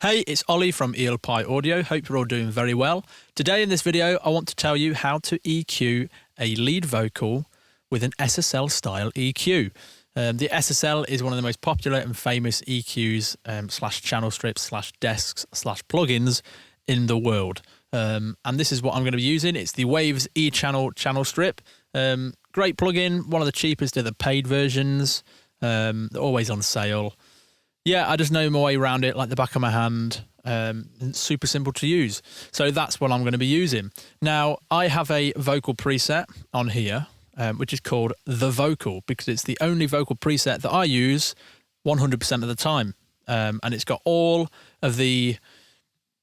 Hey, it's Ollie from Eel Pye Audio. Hope you're all doing very well. Today in this video, I want to tell you how to EQ a lead vocal with an SSL style EQ. The SSL is one of the most popular and famous EQs slash channel strips slash desks slash plugins in the world. And this is what I'm going to be using. It's the Waves E-Channel channel strip. Great plugin, one of the cheapest of the paid versions. They're always on sale. Yeah, I just know my way around it like the back of my hand. It's super simple to use. So that's what I'm going to be using. Now, I have a vocal preset on here, which is called The Vocal, because it's the only vocal preset that I use 100% of the time. And it's got all of the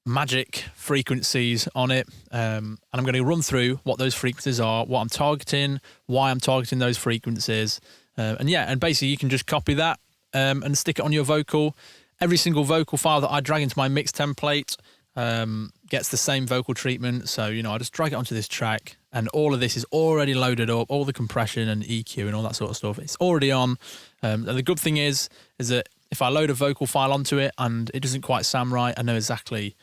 magic frequencies on it. And I'm going to run through what those frequencies are, what I'm targeting, why I'm targeting those frequencies. And basically you can just copy that and stick it on your vocal. Every single vocal file that I drag into my mix template gets the same vocal treatment. So, I just drag it onto this track and all of this is already loaded up, all the compression and EQ and all that sort of stuff. It's already on. And the good thing is that if I load a vocal file onto it and it doesn't quite sound right, I know exactly,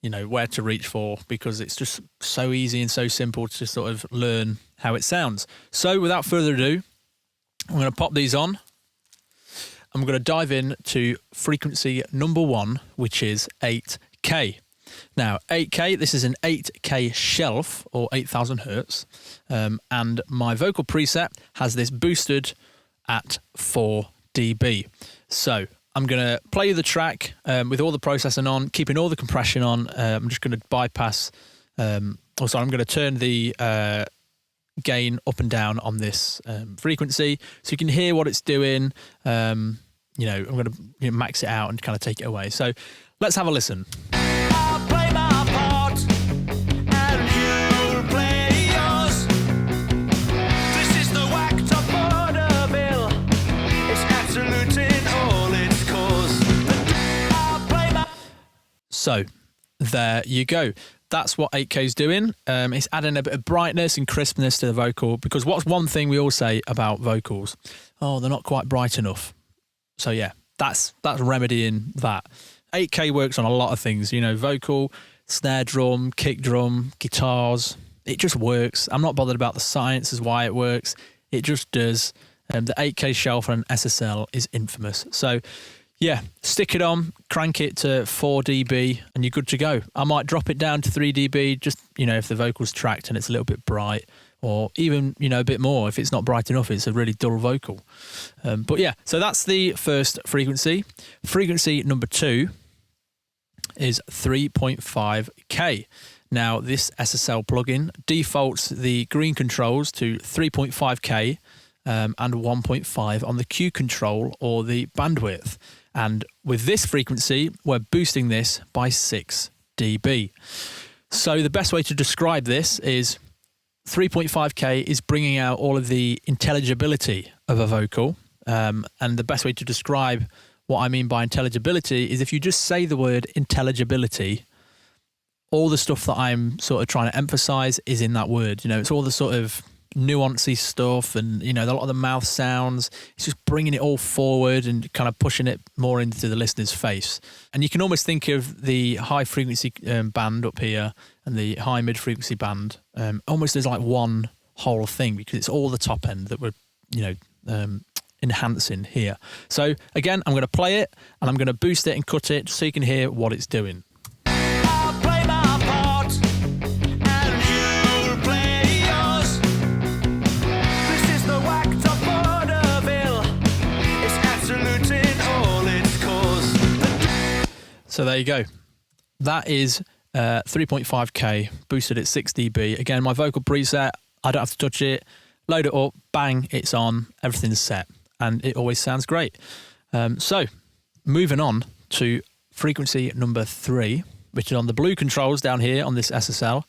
where to reach for, because it's just so easy and so simple to sort of learn how it sounds. So without further ado, I'm going to pop these on. I'm going to dive in to frequency number 1, which is 8K. Now, 8K, this is an 8K shelf, or 8,000 hertz, and my vocal preset has this boosted at 4 dB. So I'm going to play the track with all the processing on, keeping all the compression on. I'm just going to bypass, I'm going to turn the gain up and down on this frequency so you can hear what it's doing. I'm going to max it out and kind of take it away. So let's have a listen. I'll play my part and you'll play yours. This is the whacked up vaudeville. It's absolute in all its cause. I'll play my... So there you go. That's what 8K is doing. It's adding a bit of brightness and crispness to the vocal, because what's one thing we all say about vocals? Oh, they're not quite bright enough. So yeah, that's remedying that. 8K works on a lot of things, vocal, snare drum, kick drum, guitars. It just works. I'm not bothered about the science as why it works. It just does. The 8K shelf on an SSL is infamous. So yeah, stick it on, crank it to 4 dB and you're good to go. I might drop it down to 3 dB just, if the vocal's tracked and it's a little bit bright, or even, a bit more if it's not bright enough, it's a really dull vocal. But yeah, so that's the first frequency. Frequency number 2 is 3.5K. Now, this SSL plugin defaults the green controls to 3.5K and 1.5 on the Q control or the bandwidth. And with this frequency, we're boosting this by 6 dB. So the best way to describe this is 3.5K is bringing out all of the intelligibility of a vocal. And the best way to describe what I mean by intelligibility is if you just say the word intelligibility, all the stuff that I'm sort of trying to emphasize is in that word. It's all the sort of nuancy stuff and, a lot of the mouth sounds. It's just bringing it all forward and kind of pushing it more into the listener's face. And you can almost think of the high frequency band up here and the high mid frequency band almost as like one whole thing, because it's all the top end that we're, enhancing here. So again, I'm going to play it and I'm going to boost it and cut it so you can hear what it's doing. I'll play my part and you'll play yours. This is the whacked up vaudeville. It's absolute in all its cause. So there you go. That is 3.5K boosted at 6 dB. Again, my vocal preset, I don't have to touch it. Load it up, bang, it's on, everything's set. And it always sounds great. So moving on to frequency number 3, which is on the blue controls down here on this SSL.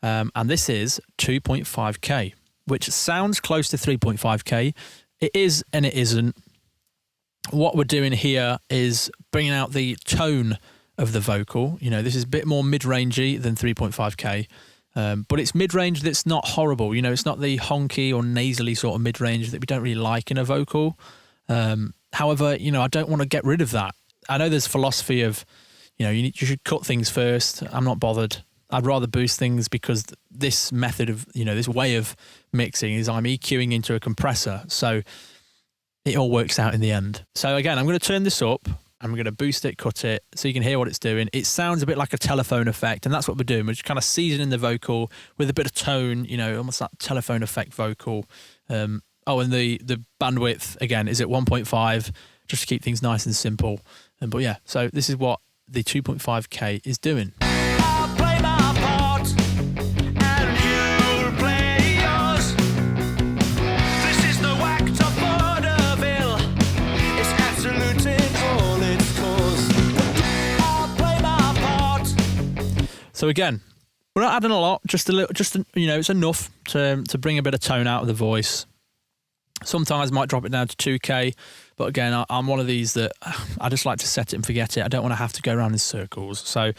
And this is 2.5K, which sounds close to 3.5K. It is and it isn't. What we're doing here is bringing out the tone of the vocal. This is a bit more mid-rangey than 3.5K. But it's mid-range that's not horrible. It's not the honky or nasally sort of mid-range that we don't really like in a vocal. However, I don't want to get rid of that. I know there's philosophy of, you should cut things first. I'm not bothered. I'd rather boost things because this method of, this way of mixing is I'm EQing into a compressor. So it all works out in the end. So again, I'm going to turn this up. I'm going to boost it, cut it, so you can hear what it's doing. It sounds a bit like a telephone effect, and that's what we're doing. We're just kind of seasoning the vocal with a bit of tone, almost that telephone effect vocal. And the bandwidth, again, is at 1.5, just to keep things nice and simple. But yeah, so this is what the 2.5K is doing. I'll play my part, and you'll play yours. This is the whacked up vaudeville. It's absolute in all its cause. I'll play my part. So again, we're not adding a lot, just a little, it's enough to bring a bit of tone out of the voice. Sometimes might drop it down to 2K, but again, I'm one of these that I just like to set it and forget it. I don't want to have to go around in circles. So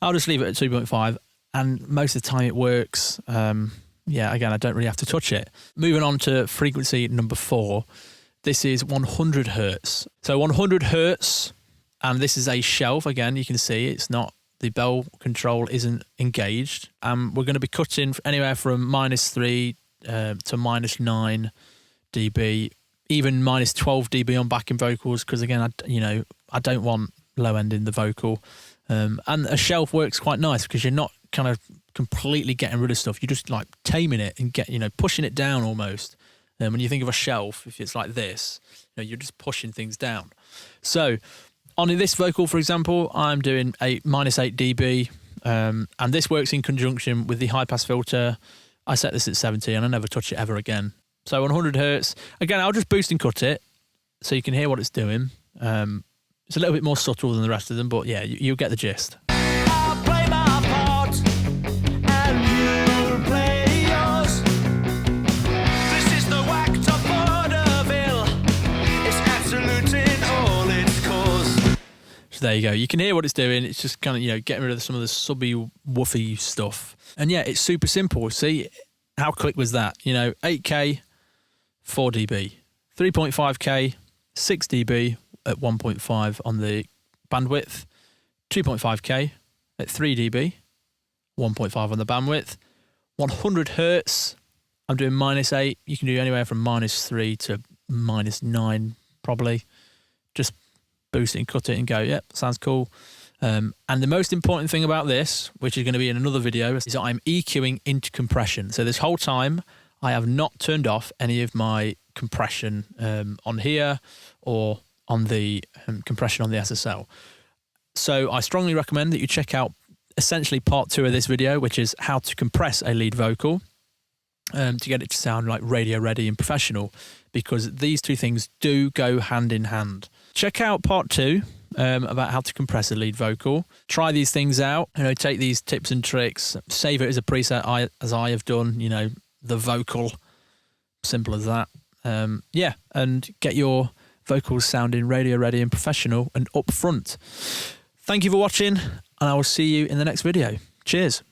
I'll just leave it at 2.5, and most of the time it works. Again, I don't really have to touch it. Moving on to frequency number 4. This is 100 hertz. So 100 hertz, and this is a shelf. Again, you can see it's not, the bell control isn't engaged. We're going to be cutting anywhere from -3 to -9 dB, even -12 dB on backing vocals, because again, I don't want low end in the vocal. And a shelf works quite nice because you're not kind of completely getting rid of stuff. You're just like taming it and pushing it down almost. When you think of a shelf, if it's like this, you're just pushing things down. So on this vocal, for example, I'm doing -8 dB, and this works in conjunction with the high pass filter. I set this at 70 and I never touch it ever again. So 100 hertz. Again, I'll just boost and cut it so you can hear what it's doing. It's a little bit more subtle than the rest of them, but yeah, you'll get the gist. I'll play my part, and you'll play yours. This is the whacked up vaudeville. It's absolute in all its cause. So there you go. You can hear what it's doing. It's just kind of, getting rid of some of the subby, woofy stuff. And yeah, it's super simple. See, how quick was that? 8K, 4 dB, 3.5K, 6 dB at 1.5 on the bandwidth, 2.5K at 3 dB, 1.5 on the bandwidth, 100 hertz, I'm doing -8. You can do anywhere from -3 to -9 probably. Just boost it and cut it and go, yep, sounds cool. And the most important thing about this, which is going to be in another video, is that I'm EQing into compression. So this whole time, I have not turned off any of my compression on here or on the compression on the SSL. So I strongly recommend that you check out essentially part 2 of this video, which is how to compress a lead vocal to get it to sound like radio ready and professional, because these two things do go hand in hand. Check out part 2 about how to compress a lead vocal. Try these things out, take these tips and tricks, save it as a preset as I have done, the vocal, simple as that. And get your vocals sounding radio ready and professional and up front. Thank you for watching, and I will see you in the next video. Cheers.